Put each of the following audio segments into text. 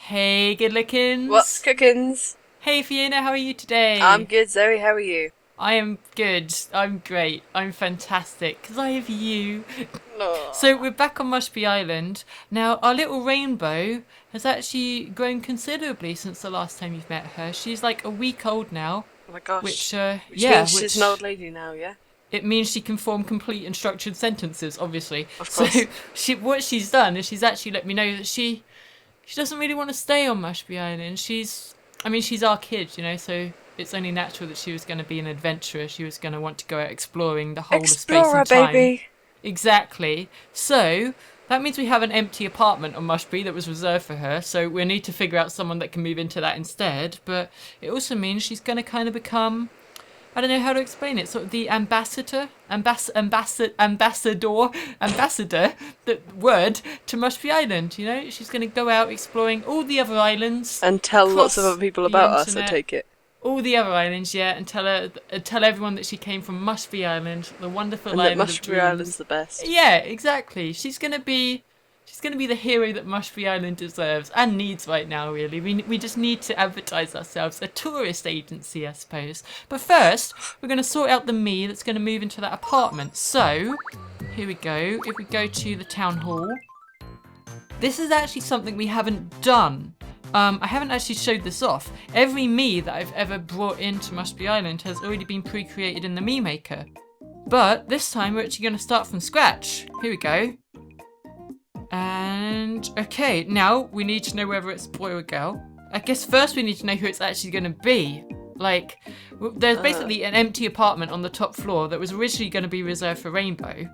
Hey, good What's lookins. cookins? Hey, Fiona, how are you today? I'm good, Zoe. How are you? I am good. I'm great. I'm fantastic because I have you. So No. we're back on Mushby Island. Now, our little rainbow has actually grown considerably since the last time you've met her. She's like a week old now, Oh my gosh. which, Which yeah, means she's an old which lady now, yeah? it means she can form complete and structured sentences, obviously. Of So course. what she's done is she's actually let me know that she doesn't really want to stay on Mashby Island. I mean, she's our kid, so it's only natural that she was going to be an adventurer. She was going to want to go out exploring the whole of space Explorer, and time. baby. Exactly. So that means we have an empty apartment on Mushby that was reserved for her. So we need to figure out someone that can move into that instead. But it also means she's going to kind of become, I don't know how to explain it. Sort of the ambassador, the word to Mushby Island. She's going to go out exploring all the other islands And tell lots of across other people the about us, I internet, take it. all the other islands, yeah, and tell everyone that she came from Mushby Island, the wonderful And that island of Mushroom Island's dreams. the best. Yeah, exactly. She's gonna be the hero that Mushby Island deserves and needs right now. Really, we just need to advertise ourselves, a tourist agency, I suppose. But first, we're gonna sort out the me that's gonna move into that apartment. So, here we go. If we go to the town hall, this is actually something we haven't done. I haven't actually showed this off. Every me that I've ever brought into Mushby Island has already been pre-created in the Me Maker. But this time we're actually going to start from scratch. Here we go. And okay, now we need to know whether it's boy or girl. I guess first we need to know who it's actually going to be. Like, there's basically an empty apartment on the top floor that was originally going to be reserved for Rainbow.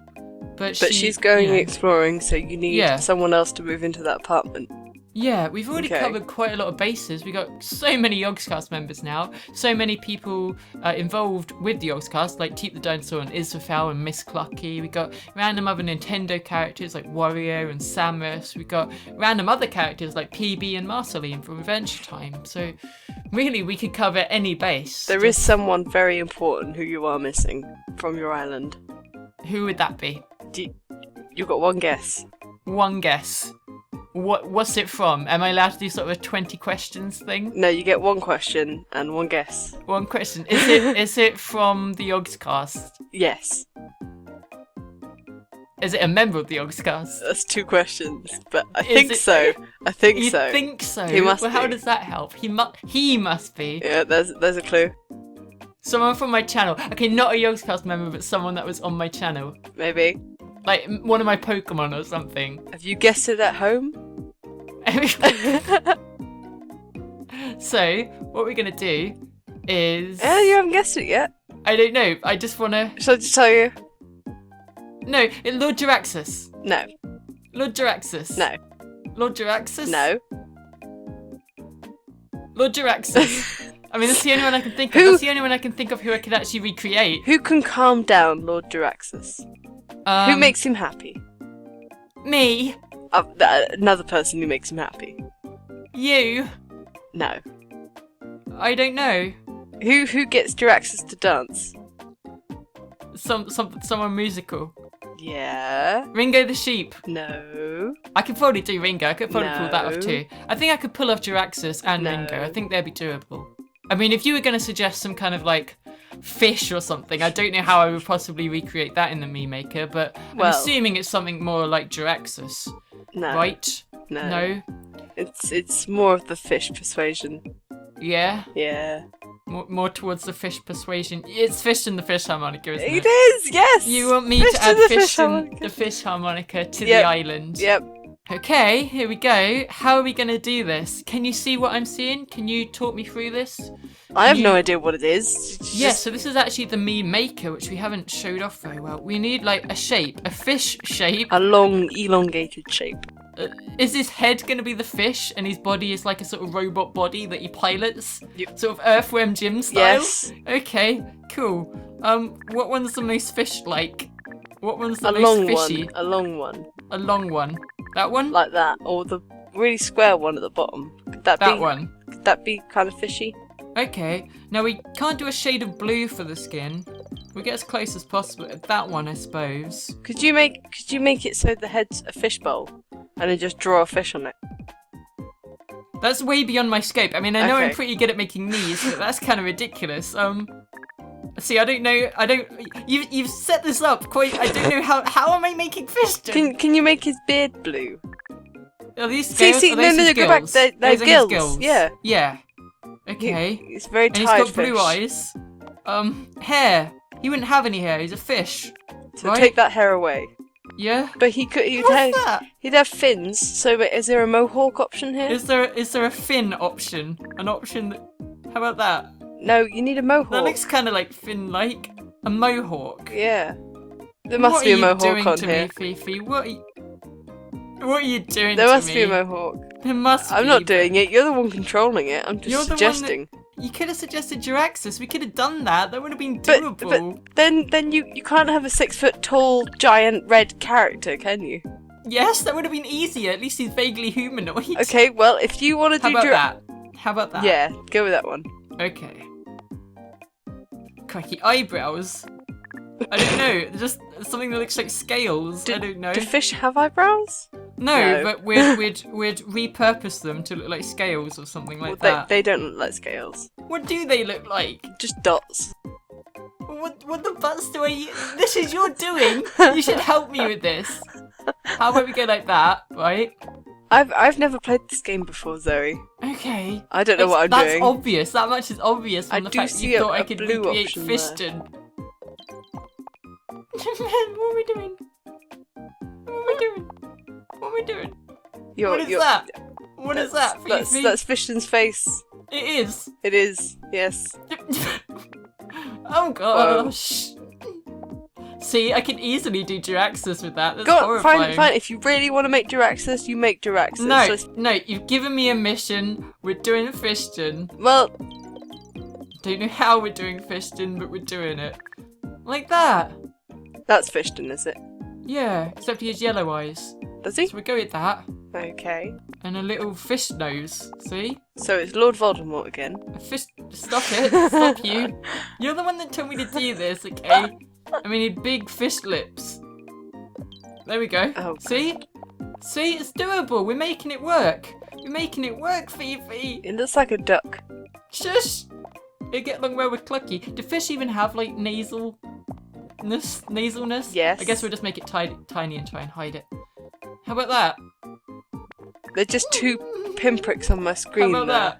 But she's going you know, exploring, so you need yeah. someone else to move into that apartment. Yeah, we've already Okay. covered quite a lot of bases. We got so many Yogscast members now, so many people involved with the Yogscast, like Teep the Dinosaur and Israfel and Miss Clucky. We got random other Nintendo characters like Wario and Samus. We got random other characters like PB and Marceline from Adventure Time. So really, we could cover any base. There is someone very important who you are missing from your island. Who would that be? You've got one guess. One guess. What's it from? Am I allowed to do sort of a 20 questions thing? No, you get one question and one guess. One question. Is it from the Yogscast? Yes. Is it a member of the Yogscast? That's two questions, but I Is think it- so. I think You so. think so? He must Well, how be. does that help? He must be. Yeah, there's a clue. Someone from my channel. Okay, not a Yogscast member, but someone that was on my channel. Maybe. Like one of my Pokemon or something. Have you guessed it at home? So, what we're going to do is... Yeah, you haven't guessed it yet. I don't know. I just want to... Shall I just tell you? No, Lord Jiraxis. No. Lord Jiraxis. No. Lord Jiraxis? No. Lord Jiraxis. I mean, that's the only one I can think of. Who- That's the only one I can think of who I could actually recreate. Who can calm down Lord Jiraxis? Who makes him happy? Me? Another person who makes him happy. You? No. I don't know. Who gets Jiraxis to dance? Someone musical. Yeah. Ringo the Sheep. No. I could probably do Ringo. I could probably pull that off No. too. I think I could pull off Jiraxis and No. Ringo. I think they'd be doable. I mean, if you were going to suggest some kind of like fish or something, I don't know how I would possibly recreate that in the Me Maker, but I'm Well- assuming it's something more like Jiraxis, No. right? No. No? It's more of the fish persuasion. Yeah? Yeah. More towards the fish persuasion. It's fish in the fish harmonica, isn't It it? is, yes! You want me Fish to add the fish in harmonica. the fish harmonica to Yep. the island? Yep. Okay, here we go. How are we going to do this? Can you see what I'm seeing? Can you talk me through this? I have You- no idea what it is. It's Yeah, just- so this is actually the Me Maker, which we haven't showed off very well. We need like a shape, a fish shape. a long, elongated shape. Is his head going to be the fish and his body is like a sort of robot body that he pilots? Yep. Sort of Earthworm Jim style? Yes. Okay, cool. What one's the most fish-like? What one's the A most long fishy? one. A long one. A long one. That one? Like that. Or the really square one at the bottom. Could that That be, one. Could that be kind of fishy? Okay, now we can't do a shade of blue for the skin. We'll get as close as possible at that one, I suppose. Could you make it so the head's a fishbowl? And then just draw a fish on it? That's way beyond my scope. I mean, I know I'm Okay. pretty good at making these, but that's kind of ridiculous. See, I don't know. You've set this up quite. I don't know how am I making Fishton? Can you make his beard blue? Are these See, scales? see, Are those no, his go back. gills? They're Those are his gills, gills. yeah. Yeah. Okay. He's very And he's tired got blue fish. eyes. Hair. He wouldn't have any hair. He's a fish. So right? take that hair away. Yeah. But he'd What's have that? he'd have fins. So is there a mohawk option here? Is there a fin option? An option that? How about that? No, you need a mohawk. That looks kind of like fin-like. A mohawk. Yeah. There must be a mohawk What are you doing on to here. me, Fifi? What are you doing There to must me? be a mohawk. There must I'm be, not but doing it. You're the one controlling it. I'm You're just the one suggesting. You could have suggested Jiraxis. We could have done that. That would have been But doable. then you can't have a 6 foot tall giant red character, can you? Yes, that would have been easier. At least he's vaguely humanoid. Okay, well if you want to How do about that? How about that? Yeah, go with that one. Okay. Cracky eyebrows. I don't know. Just something that looks like scales. I don't know. Do fish have eyebrows? No, No. but we'd repurpose them to look like scales or something like Well, that. they don't look like scales. What do they look like? Just dots. What the butts do I? This is your doing. You should help me with this. How about we go like that, right? I've never played this game before, Zoe. Okay. I don't know what I'm That's doing. obvious. That much is obvious from I the do fact see you a- thought I a could blue recreate option there. Fishton. What are we doing? What are we doing? What are we doing? You're- What is you're- that? What is that, Fifi? That's Fishton's face. It is. It is. Yes. Oh gosh. See, I can easily do Jiraxis with that. That's Go on, horrifying. fine. If you really want to make Jiraxis, you make Jiraxis. No, So it's- no, you've given me a mission. We're doing Fishton. well, Don't know how we're doing Fishton, but we're doing it. Like that. that's Fishton, is it? Yeah, except he has yellow eyes. Does he? So we go with that. Okay. And a little fish nose. See? So it's Lord Voldemort again. A fish. Stop it. Stop you. You're the one that told me to do this, okay? I mean, big fish lips. There we go. Oh. See? See? It's doable. We're making it work. We're making it work, Fifi. It looks like a duck. Shush! It'll get along well with Clucky. Do fish even have, like, nasalness? Yes. I guess we'll just make it tiny and try and hide it. How about that? They're just two pinpricks on my How screen. about there.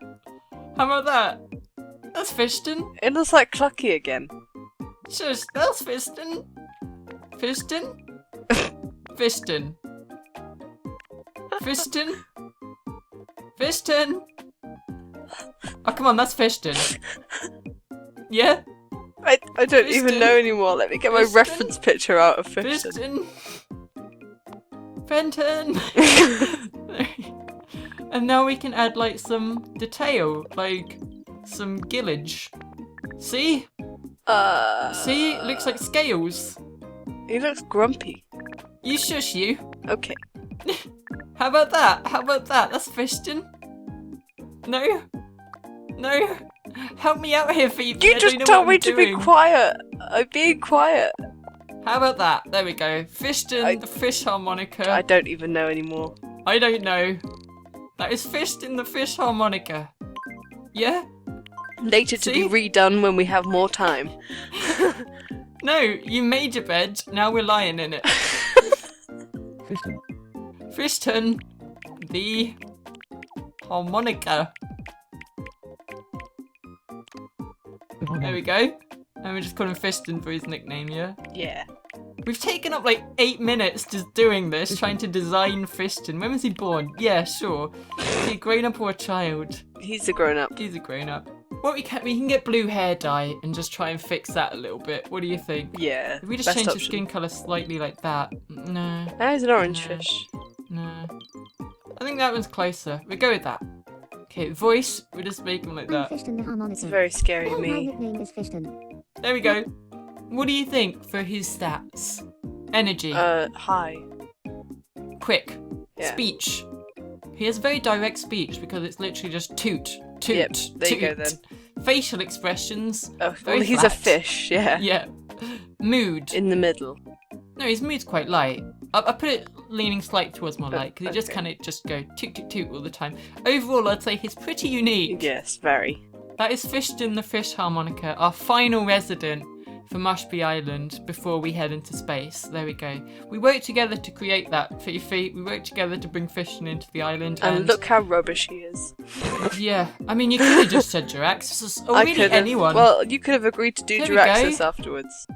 that? How about that? That's Fishton. It looks like Clucky again. Shush, that's Fishton. Fishton? Fishton. Fishton? Fishton? Oh, come on, that's Fishton. Yeah? I don't even Fishton. know anymore. Let me get my Fishton. reference picture out of Fishton. Fishton. Fenton. And now we can add, like, some detail, like some gillage. See? See? It looks like scales. He looks grumpy. You shush you. Okay. How about that? How about that? That's Fishton. No? No? Help me out here, Phoebe. You I just don't know told what me I'm to be doing. quiet. I'm being quiet. How about that? There we go. Fishton, I- the fish harmonica. I don't even know anymore. I don't know. That is Fishton, the fish harmonica. Yeah? Later to See? be redone when we have more time. No, you made your bed. Now we're lying in it. Fishton. Fishton, the harmonica. There we go. And we just call him Fishton for his nickname, yeah? Yeah. We've taken up like 8 minutes just doing this, trying to design Fishton. When was he born? Yeah, sure. Is he a grown up or a child? He's a grown up. He's a grown up. Well, we can get blue hair dye and just try and fix that a little bit. What do you think? Yeah. If we just best change the option. skin colour slightly like that. No, That is an orange No. fish. no. I think that one's closer. We'll go with that. Okay, voice, we'll just make him like I'm that. Fishton the harmonica. It's very scary My me. nickname is Fishton. There we go. What do you think for his stats? Energy, Hi. quick, Yeah. speech. He has very direct speech because it's literally just toot, toot, Yep, there you go toot. then. Facial expressions. Oh, Very well, he's a flat. fish, yeah. Yeah. Mood. In the middle. No, his mood's quite light. I put it leaning slightly towards more light, because he just okay. kind of just go toot toot toot all the time. Overall, I'd say he's pretty unique. Yes, very. That is Fishton the Fish Harmonica, our final resident for Mushby Island before we head into space. There we go. We worked together to create that, Fifi. We worked together to bring Fishton into the island. And look how rubbish he is. Yeah, I mean, you could have just said Jiraxis, or I really could've- anyone. Well, you could have agreed to do There we go. Jiraxis afterwards.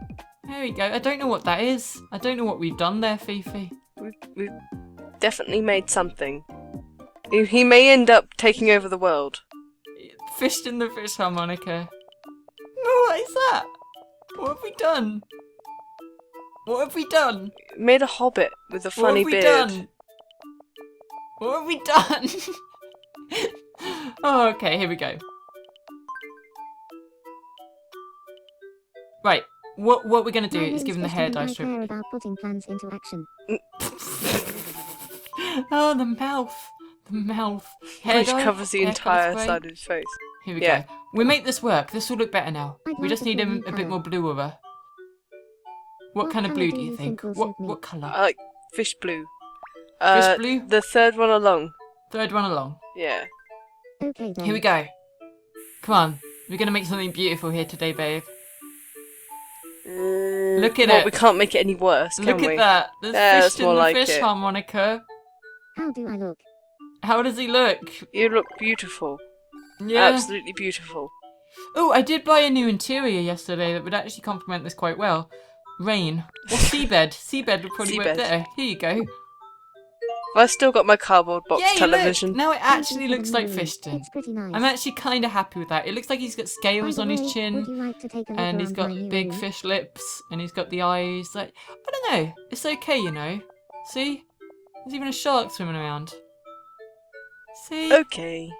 There we go. I don't know what that is. I don't know what we've done there, Fifi. We've definitely made something. He may end up taking over the world. Fishton the Fish Harmonica. No, what is that? What have we done? What have we done? Made a hobbit with a What funny have we beard. done? What have we done? Oh, okay, here we go. Right, what we're gonna do is give him the hair dye strip. About putting plans into action. Oh, the mouth. The mouth. Hair Which dye, covers the hair entire colour spray. side of his face. Here we Yeah. go. We make this work. This will look better now. I'd We like just a need him blue a bit colour. more blue over. What kind of colour blue do do you you think? think will What suit me? what colour? I like fish blue. Fish blue? The third one along. Third one along. Yeah. Okay then. Here we go. Come on. We're gonna make something beautiful here today, babe. Look at well, it. we can't make it any worse, can Look we? at that. There's That's Fishton more the like Fish it. Harmonica. How do I look? How does he look? You look beautiful. Yeah. Absolutely beautiful. Oh, I did buy a new interior yesterday that would actually complement this quite well. Rain. Or seabed. Seabed would probably work Seabed. better. Here you go. I've still got my cardboard box Yay, television. look! Now it actually Thank you for looks the like moon. Fishton. It's pretty nice. I'm actually kind of happy with that. It looks like he's got By scales the on way, his Would chin, you like to take a look and he's around got my new big room? fish lips, and he's got the eyes. Like, I don't know. It's okay, you know. See? There's even a shark swimming around. See? Okay.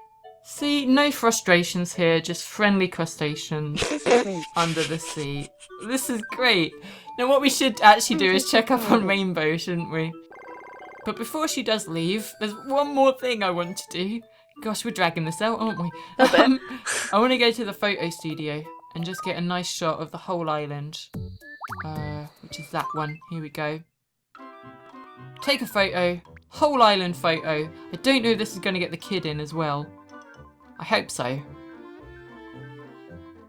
See? No frustrations here, just friendly crustaceans This is great. under the sea. This is great. Now what we should actually do is check up on Rainbow, shouldn't we? But before she does leave, there's one more thing I want to do. Gosh, we're dragging this out, aren't we? A bit. I want to go to the photo studio and just get a nice shot of the whole island. Which is that one. Here we go. Take a photo. Whole island photo. I don't know if this is going to get the kid in as well. I hope so.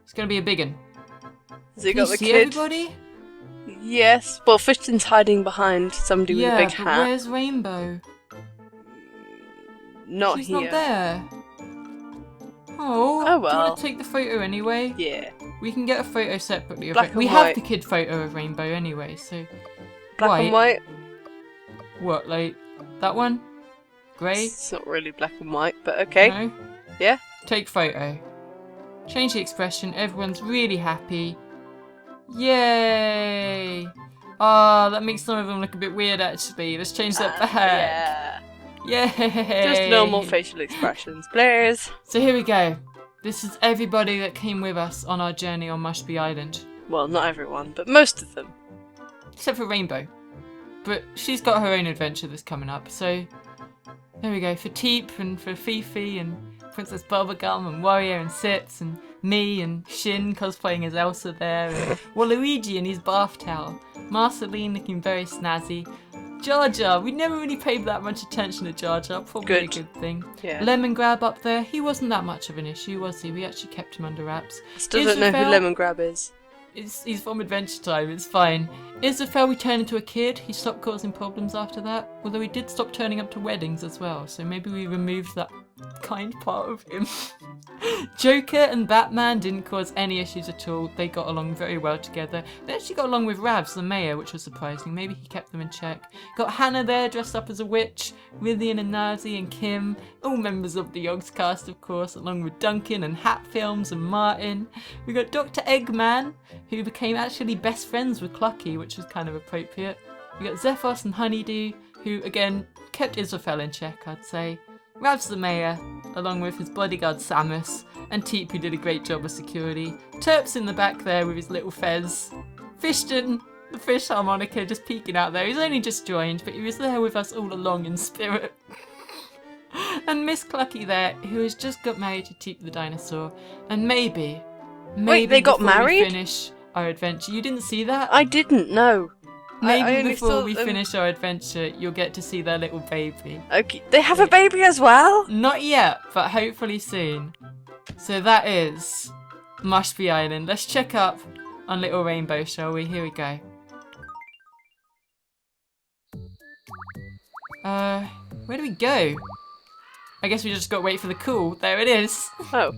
It's going to be a big one. Has he Can you got the see kid? everybody? Yes. Well, Fishton's hiding behind somebody with Yeah, a big but hat. where's Rainbow? Not She's here. not there. Oh, Oh, do you well. want to take the photo anyway? Yeah. We can get a photo separately of Black it. We and have white. the kid photo of Rainbow anyway, so... Black and white. What, like, that one? Grey? It's not really black and white, but okay. No? Yeah. Take photo. Change the expression, everyone's really happy. Yay! Ah, that makes some of them look a bit weird actually. Let's change that back. Yeah. Yay! Just normal facial expressions, please. So here we go. This is everybody that came with us on our journey on Mushby Island. Well, not everyone, but most of them. Except for Rainbow. But she's got her own adventure that's coming up, so... There we go, for Teep and for Fifi and Princess Bubblegum and Warrior and Sitz and me and Shin cosplaying as Elsa there and Waluigi in his bath towel. Marceline looking very snazzy. Jar Jar, we never really paid that much attention to Jar Jar, probably a Good. good thing. Yeah. Lemon Grab up there, he wasn't that much of an issue, was he? We actually kept him under wraps. Still don't know who Isabel- Lemon Grab is. He's from Adventure Time, it's fine. Isabel, we turned into a kid. He stopped causing problems after that. Although he did stop turning up to weddings as well, so maybe we removed that kind part of him. Joker and Batman didn't cause any issues at all. They got along very well together. They actually got along with Ravs, the mayor, which was surprising. Maybe he kept them in check. Got Hannah there dressed up as a witch. Rithian and Nazi and Kim. All members of the Yogs cast, of course, along with Duncan and Hat Films and Martin. We got Dr. Eggman, who became actually best friends with Clucky, which was kind of appropriate. We got Zephos and Honeydew, who again kept Israfel in check, I'd say. Rav's the mayor, along with his bodyguard Samus, and Teep, who did a great job of security. Terp's in the back there with his little fez. Fishton, the fish harmonica, just peeking out there. He's only just joined, but he was there with us all along in spirit. And Miss Clucky there, who has just got married to Teep the dinosaur, and maybe Wait, they got before we married? finish our adventure. You didn't see that? I didn't know. I Maybe only before saw we them- finish our adventure, you'll get to see their little baby. Okay, they have a baby as well? Not yet, but hopefully soon. So that is Mushby Island. Let's check up on Little Rainbow, shall we? Here we go. Where do we go? I guess we just got to wait for the call. There it is. Oh,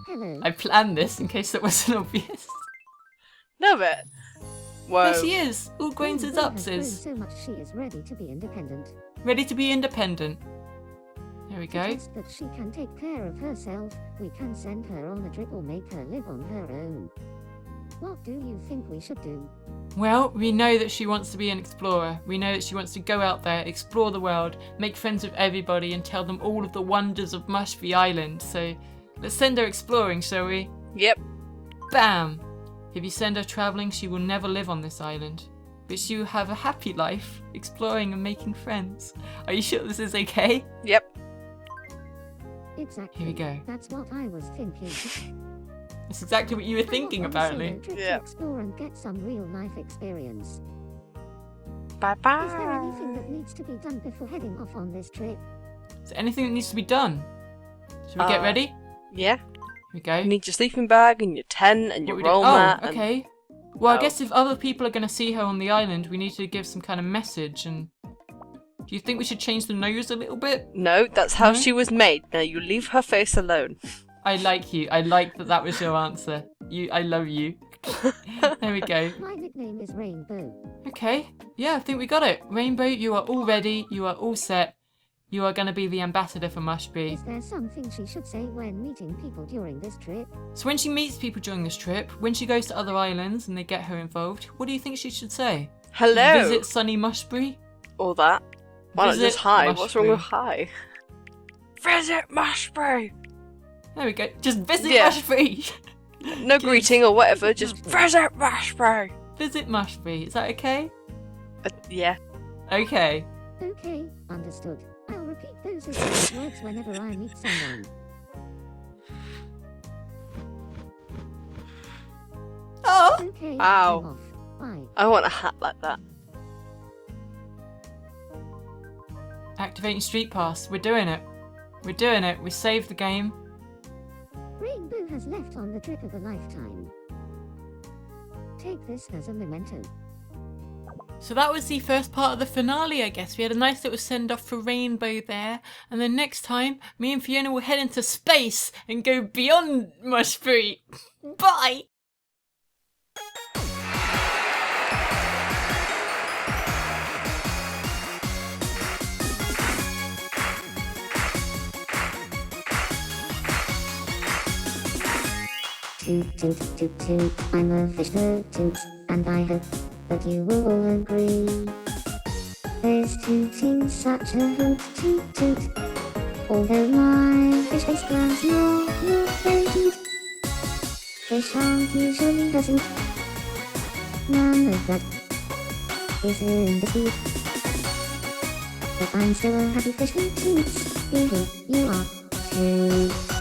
Hello. I planned this in case that wasn't obvious. love it. Whoa. There she is, all grown to Rainbow has grown dupses. so much she is ready to be independent. Ready to be independent. There we To go. test that she can take care of herself, we can send her on a trip or make her live on her own. What do you think we should do? Well, we know that she wants to be an explorer. We know that she wants to go out there, explore the world, make friends with everybody and tell them all of the wonders of Mushby Island. So let's send her exploring, shall we? Yep. Bam! If you send her travelling, she will never live on this island. But she will have a happy life, exploring and making friends. Are you sure this is okay? Yep. Exactly. Here we go. That's what I was thinking. That's exactly what you were I thinking, want on a solo apparently. trip Yeah. To explore and get some real life experience. Bye Is there bye. anything that needs to be done before heading off on this trip? Is there anything that needs to be done? Should we get ready? Yeah. Here we go. You need your sleeping bag and your tent and your What we do- roll oh, mat. And... okay. Well, I Oh. guess if other people are going to see her on the island, we need to give some kind of message. And do you think we should change the nose a little bit? No, that's how No? she was made. Now you leave her face alone. I like you. I like that that was your answer. I love you. There we go. My nickname is Rainbow. Okay. Yeah, I think we got it. Rainbow, you are all ready. You are all set. You are going to be the ambassador for Mushby. Is there something she should say when meeting people during this trip? So when she meets people during this trip, when she goes to other islands and they get her involved, what do you think she should say? Hello. Visit sunny Mushby? Or that. Why not Visit just hi? What's wrong with Mushby. hi? Visit Mushby. There we go. Just visit Yeah. Mushby. No greeting or whatever. Just visit Mushby. Visit Mushby. Is that okay? Yeah. Okay. Okay, understood. I'll repeat those exact words whenever I meet someone. Oh. Okay, Wow. I'm off. Bye. I want a hat like that. Activating Street Pass. We're doing it. We're doing it. We saved the game. Rainbow has left on the trip of a lifetime. Take this as a memento. So that was the first part of the finale, I guess. We had a nice little send-off for Rainbow there. And then next time, me and Fiona will head into space and go beyond Mushby. Bye! Toot toot toot toot, I'm a fish toot toot, and I hope that you will all agree. There's tooting such a hoot toot toot, although my fish face plans not look very cute. Fish aren't usually doesn't. None of that is in dispute. But I'm still a happy fish who toots, you are too.